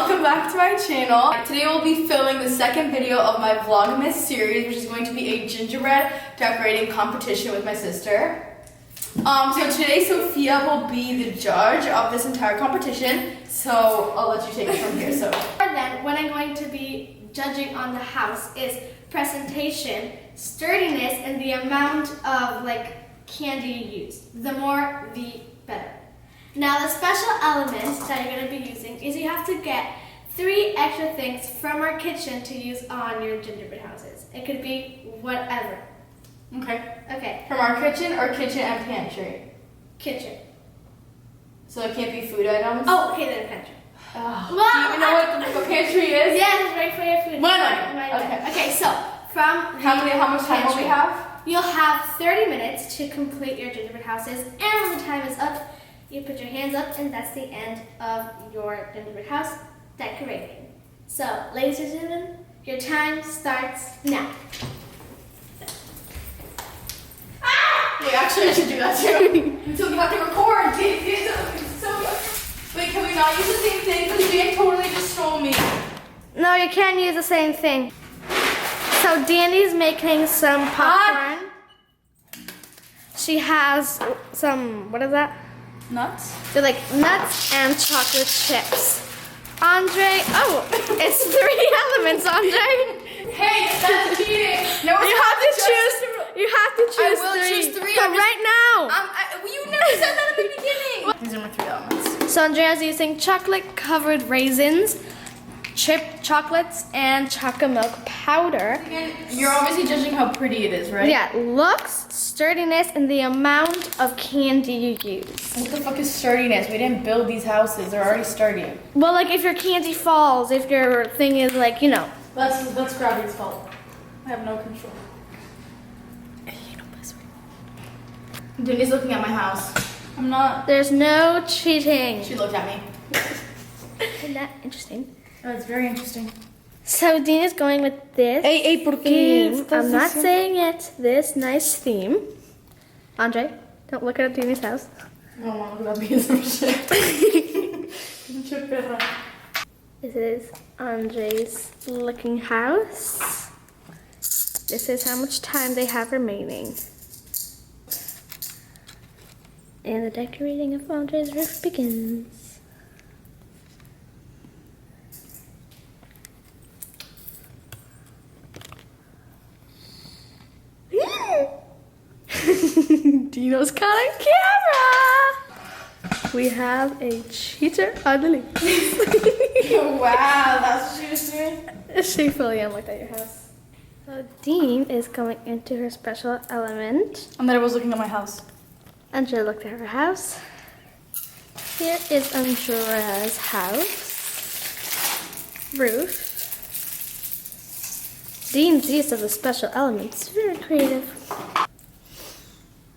welcome back to my channel. Today we'll be filming the second video of my vlogmas series, which is going to be a gingerbread decorating competition with my sister. So today Sophia will be the judge of this entire competition, so I'll let you take it from here. So then what I'm going to be judging on the house is presentation, sturdiness, and the amount of candy you use. The more, the better. Now the special element that you're going to be using is you have to get 3 extra things from our kitchen to use on your gingerbread houses. It could be whatever. Okay. Okay. From our kitchen or kitchen and pantry? Kitchen. So it can't be food items? Oh, okay, then pantry. Well, do you even know what the pantry is? Yes, right for your food. Okay. Okay, so from how much time will we have? You'll have 30 minutes to complete your gingerbread houses, and when the time is up, you put your hands up, and that's the end of your gingerbread house decorating. So, ladies and gentlemen, your time starts now. Wait, actually I should do that too. Until we have to record. Wait, can we not use the same thing? Because Dan totally just stole me. No, you can't use the same thing. So Danny's making some popcorn. She has some, what is that? Nuts? They're like nuts and chocolate chips. Andre, oh, it's 3 elements, Andre. Hey, that's cheating. No, You have to choose 3. I will choose 3. But right now. You never said that at the beginning. These are my 3 elements. So Andrea's using chocolate-covered raisins, chipped chocolates, and chocolate milk powder. You're obviously judging how pretty it is, right? Yeah, looks, sturdiness, and the amount of candy you use. What the fuck is sturdiness? We didn't build these houses. They're already sturdy. Well, like if your candy falls, if your thing is like, you know. That's gravity's fault. I have no control. Denny's looking at my house. I'm not. There's no cheating. She looked at me. Isn't that interesting? Oh, it's very interesting. So Dean is going with this theme. I'm not saying it. This nice theme. Andre, don't look at Dean's house. I don't want to look at that piece of shit. This is Andre's looking house. This is how much time they have remaining. And the decorating of Andre's roof begins. Dino's caught on camera! We have a cheater on the loose. Wow, that's what she was doing? She fully looked at your house. So Dean is going into her special element. And then I was looking at my house. Andrea looked at her house. Here is Andrea's house. Roof. Dean's use of the special elements. Very creative.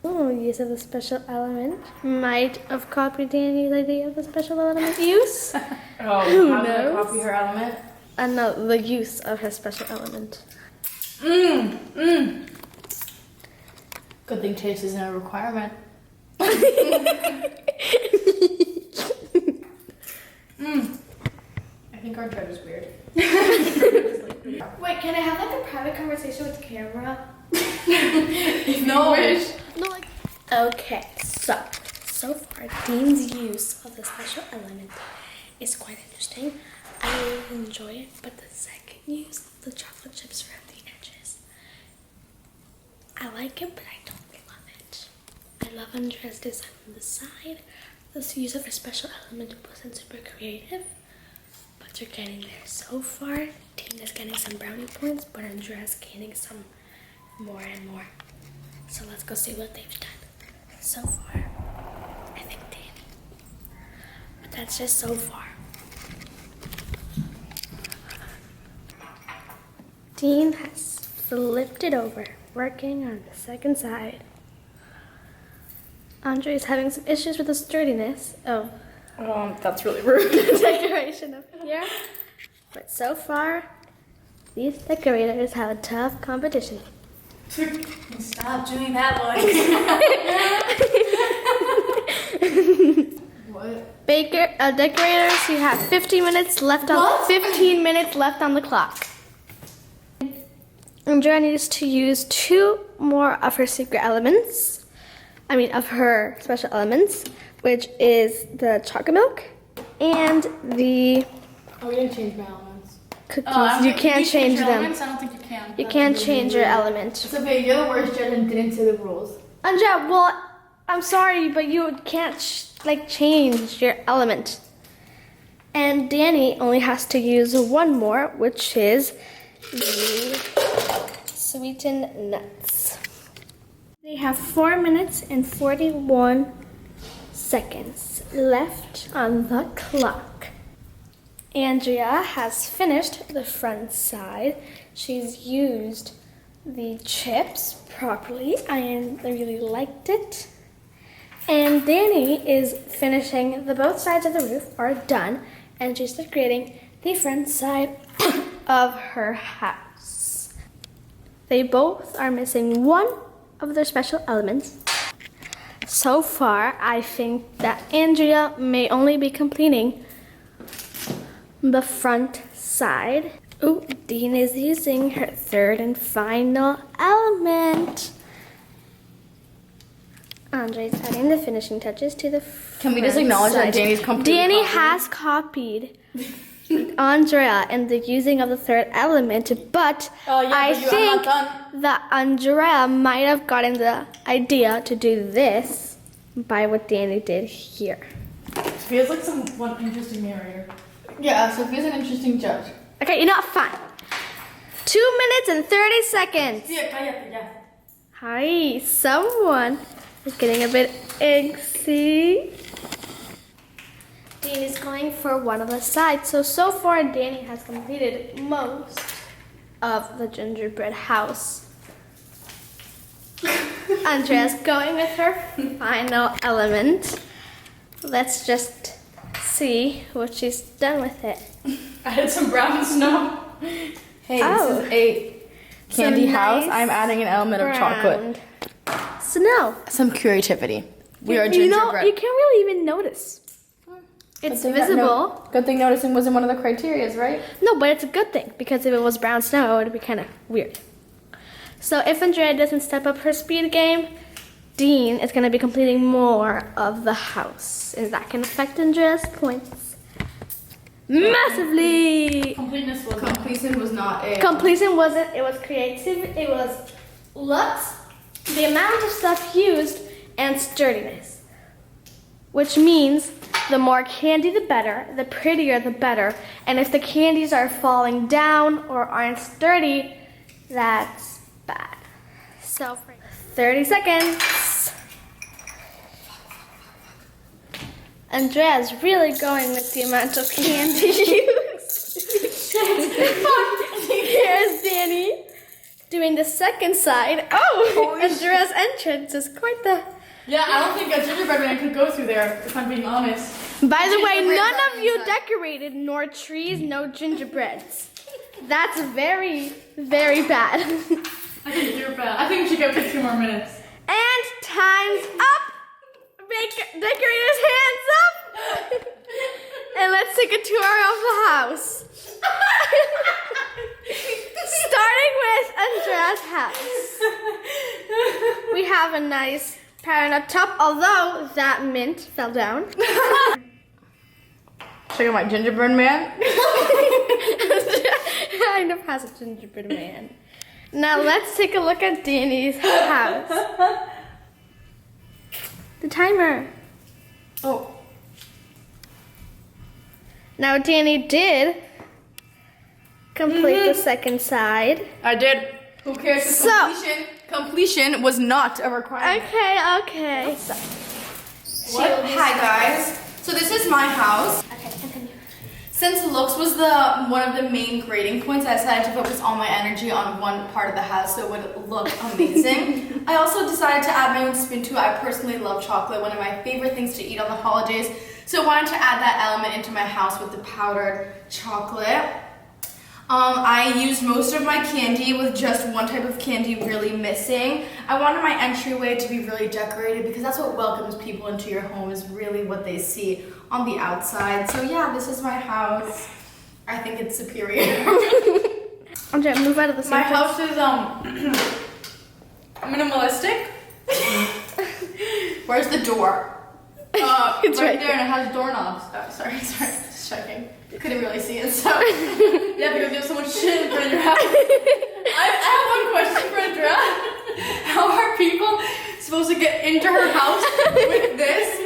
Oh, use of the special element. Might have copied Danny's idea of the special element use. Oh, Who how did I knows? copy her element? No, the use of her special element. Good thing taste isn't a requirement. I think our judge is weird. Wait, can I have a private conversation with the camera? No. No, okay, so far Dean's use of the special element is quite interesting. I really enjoy it, but the second use of the chocolate chips around the edges, I like it, but I don't love it. I love Andrea's design on the side. This use of a special element wasn't super creative, but you're getting there so far. Dean is getting some brownie points, but Andrea's gaining some more and more. So let's go see what they've done. So far, I think Danny. But that's just so far. Dean has flipped it over, working on the second side. Andre is having some issues with the sturdiness of That's really rude. the decoration up here. But so far, these decorators have a tough competition. Stop doing that one. What? What? Decorators, you have 15 minutes left on What? 15 minutes left on the clock. Andrea needs to use 2 more of her secret elements. I mean, of her special elements, which is the chocolate milk and the Oh, we didn't change my elements. cookies. You can't change them. Elements? I don't think you can. You can't change your element. It's okay, you're the worst judge and didn't say the rules. Andrea, well, I'm sorry, but you can't change your element. And Danny only has to use 1 more, which is the sweetened nuts. They have 4 minutes and 41 seconds left on the clock. Andrea has finished the front side. She's used the chips properly. I really liked it. And Danny is finishing both sides of the roof are done, and she's decorating the front side of her house. They both are missing 1 of their special elements. So far, I think that Andrea may only be completing the front side. Ooh, Dean is using her 3rd and final element. Andre's adding the finishing touches to the Can we just acknowledge that Danny's completely Danny copied? has copied Andrea in the using of the 3rd element, but I think that Andrea might have gotten the idea to do this by what Danny did here. Sophia's like one interesting narrator. Yeah, Sophia's an interesting judge. Okay, you know what? Fine. 2 minutes and 30 seconds. Yeah. Hi, someone is getting a bit antsy. Dean is going for one of the sides. So far, Danny has completed most of the gingerbread house. Andrea's going with her final element. Let's just see what she's done with it. I had some brown snow. Hey, Oh. this is a candy Some house. nice I'm adding an element of chocolate. Snow. Some creativity. We are You know, gingerbread. you can't really even notice. It's visible. Good thing noticing wasn't one of the criterias, right? No, but it's a good thing, because if it was brown snow, it would be kind of weird. So if Andrea doesn't step up her speed game, Dean is going to be completing more of the house. And that can affect Andrea's points massively. Completion was not a... Completion wasn't, it was creative, it was looks, the amount of stuff used, and sturdiness. Which means the more candy, the better, the prettier, the better. And if the candies are falling down or aren't sturdy, that's bad. So, 30 seconds. Andrea's really going with the amount of candy used. Here's Danny doing the second side. Oh, Andrea's entrance is quite the... Yeah, I don't think a gingerbread man could go through there, if I'm being honest. By the way, Gingerbread none man of you inside. decorated, nor trees, no gingerbreads. That's very, very bad. I think you're bad. I think we should go for 2 more minutes. And time's up. Make decorators hands up. And let's take a tour of the house. Starting with Andrea's house. We have a nice pattern up top, although that mint fell down. Check out my gingerbread man. Kind of has a gingerbread man. Now let's take a look at Danny's house. The timer. Oh. Now Danny did complete the second side. I did. Who cares? So- Completion was not a requirement. Okay. So, What? Hi guys. So this is my house. okay, continue. Since looks was one of the main grading points, I decided to focus all my energy on one part of the house so it would look amazing. I also decided to add my own spin to it. I personally love chocolate, one of my favorite things to eat on the holidays. So I wanted to add that element into my house with the powdered chocolate. I used most of my candy with just one type of candy really missing. I wanted my entryway to be really decorated because that's what welcomes people into your home, is really what they see on the outside. So yeah, this is my house. I think it's superior. Andrea, move out of the My center. house is minimalistic. Where's the door? It's right there, and it has doorknobs. Oh, sorry, just checking. Couldn't really see it, so yeah, because you have so much shit in front of your house. I have one question for Andrea. How are people supposed to get into her house with this?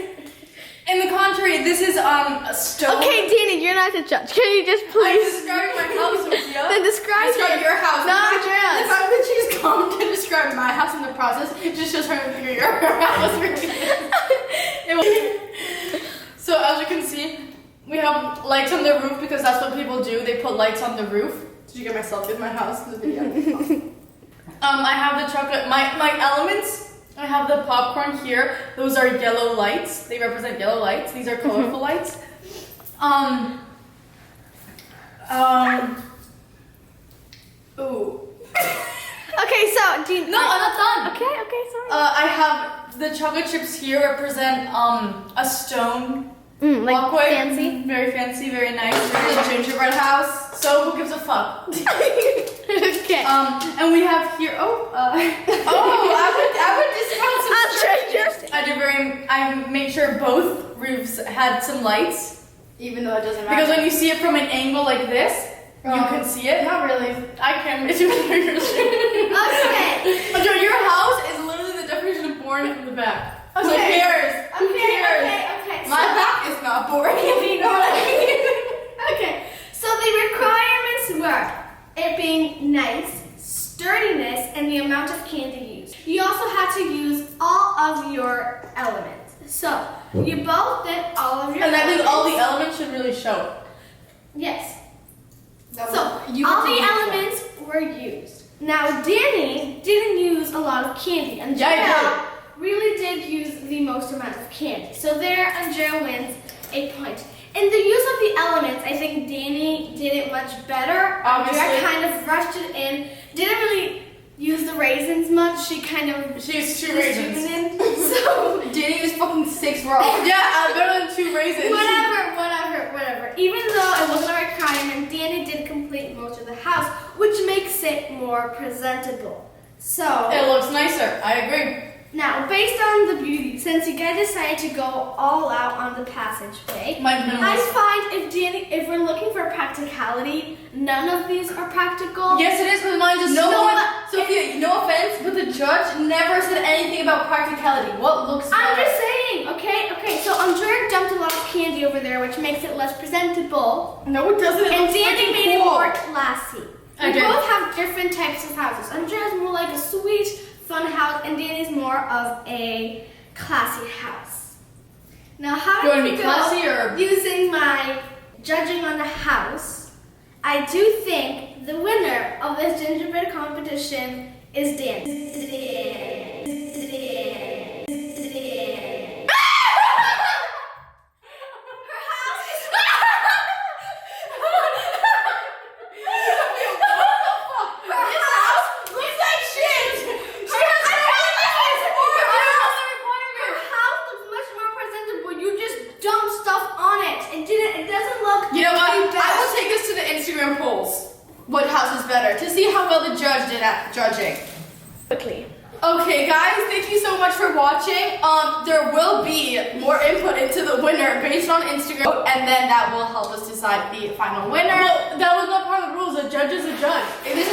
In the contrary, this is a stove. Okay, Danny, you're not the judge. Can you just I'm please? describing my house, Sophia. Then describe your house. No, The Andrea's. fact that she's come to describe my house in the process, it just shows her figure your house. So as you can see, we have lights on the roof because that's what people do. They put lights on the roof. Did you get myself in my house in the video? I have the chocolate. My elements. I have the popcorn here. Those are yellow lights. They represent yellow lights. These are colorful lights. Ooh. Okay, so Dean. No, I'm not done. Okay, sorry. I have the chocolate chips here represent a stone Like walkway. fancy. Very fancy, very nice. This is a gingerbread house. So who gives a fuck? Okay. And we have here. I would discount some. I made sure both roofs had some lights, even though it doesn't matter. Because when you see it from an angle like this, you can see it. Not really. I can. It's your Okay. Your house is literally the definition of boring from the back. Okay. Who cares? Who cares? Okay. My back is not boring. You know what I mean? Okay. So the requirements were it being nice, sturdiness, and the amount of candy used. You also had to use all of your elements. So you both did all of your And I elements. think all the elements should really show. Yes. So All the elements were used. Now Danny didn't use a lot of candy. Andrea really did use the most amount of candy. So there, Andrea wins a point. In the use of the elements, I think Danny did it much better. Obviously. Andrea kind of rushed it in. Didn't really use the raisins much. She kind of She used 2 just raisins. threw it in. So Danny used fucking 6 raw. Yeah, better than 2 raisins. whatever. Even though it wasn't a requirement, Danny did complete most of the house, which makes it more presentable. So It looks nicer. I agree. now, based on the beauty, since you guys decided to go all out on the passageway, I find if we're looking for practicality, none of these are practical. Yes, it is, because mine just Sophia, no offense, but the judge never said anything about practicality. What looks I'm better? just saying, okay? So Andrea dumped a lot of candy over there, which makes it less presentable. No, it doesn't. And Danny made it more classy. I We did. both have different types of houses. Andrea's more like a sweet, fun house, and Danny's more of a classy house. Now, how Do you did want to you be go classy or? using my judging on the house? I do think the winner of this gingerbread competition is Danny. What house is better, to see how well the judge did at judging. Quickly. Okay guys, thank you so much for watching. There will be more input into the winner based on Instagram, and then that will help us decide the final winner. Well, that was not part of the rules. A judge is a judge. If this